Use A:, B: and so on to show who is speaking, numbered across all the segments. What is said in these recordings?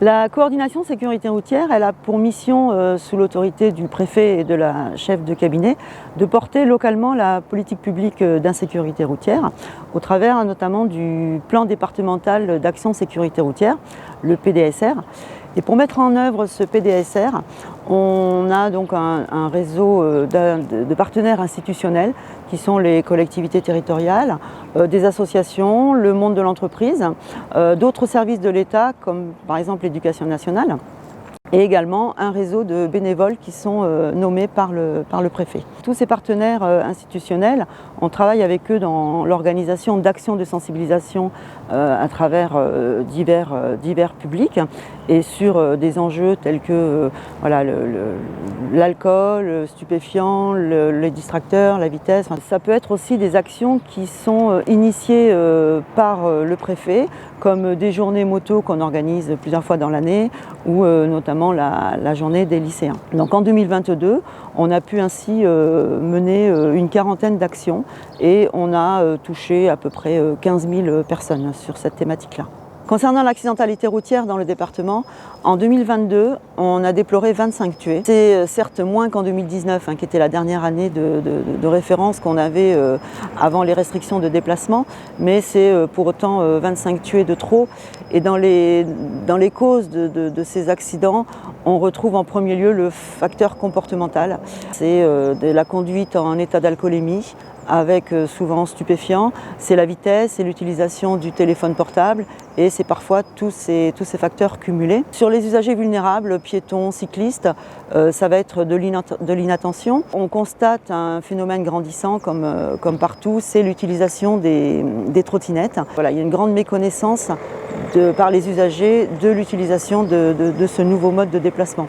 A: La coordination sécurité routière, elle a pour mission, sous l'autorité du préfet et de la chef de cabinet, de porter localement la politique publique d'insécurité routière, au travers notamment du plan départemental d'action sécurité routière, le PDSR. Et pour mettre en œuvre ce PDSR, on a donc un réseau de partenaires institutionnels qui sont les collectivités territoriales, des associations, le monde de l'entreprise, d'autres services de l'État comme par exemple l'éducation nationale, et également un réseau de bénévoles qui sont nommés par le préfet. Tous ces partenaires institutionnels, on travaille avec eux dans l'organisation d'actions de sensibilisation à travers divers publics et sur des enjeux tels que l'alcool, stupéfiants, les distracteurs, la vitesse. Ça peut être aussi des actions qui sont initiées par le préfet, comme des journées moto qu'on organise plusieurs fois dans l'année ou notamment la journée des lycéens. Donc en 2022, on a pu ainsi mener une quarantaine d'actions et on a touché à peu près 15 000 personnes sur cette thématique-là. Concernant l'accidentalité routière dans le département, en 2022, on a déploré 25 tués. C'est certes moins qu'en 2019, qui était la dernière année de référence qu'on avait avant les restrictions de déplacement, mais c'est pour autant 25 tués de trop. Et dans les causes de ces accidents, on retrouve en premier lieu le facteur comportemental. C'est de la conduite en état d'alcoolémie, avec souvent stupéfiants, c'est la vitesse, c'est l'utilisation du téléphone portable et c'est parfois tous ces facteurs cumulés. Sur les usagers vulnérables, piétons, cyclistes, ça va être de l'inattention. On constate un phénomène grandissant comme partout, c'est l'utilisation des trottinettes. Voilà, il y a une grande méconnaissance par les usagers de l'utilisation de ce nouveau mode de déplacement.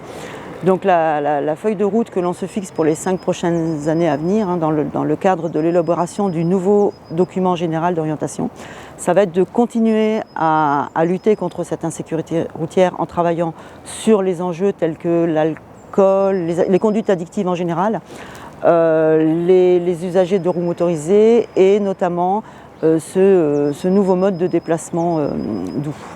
A: Donc la feuille de route que l'on se fixe pour les 5 prochaines années à venir, dans le cadre de l'élaboration du nouveau document général d'orientation, ça va être de continuer à lutter contre cette insécurité routière en travaillant sur les enjeux tels que l'alcool, les conduites addictives en général, les usagers de roues motorisées et notamment ce nouveau mode de déplacement doux.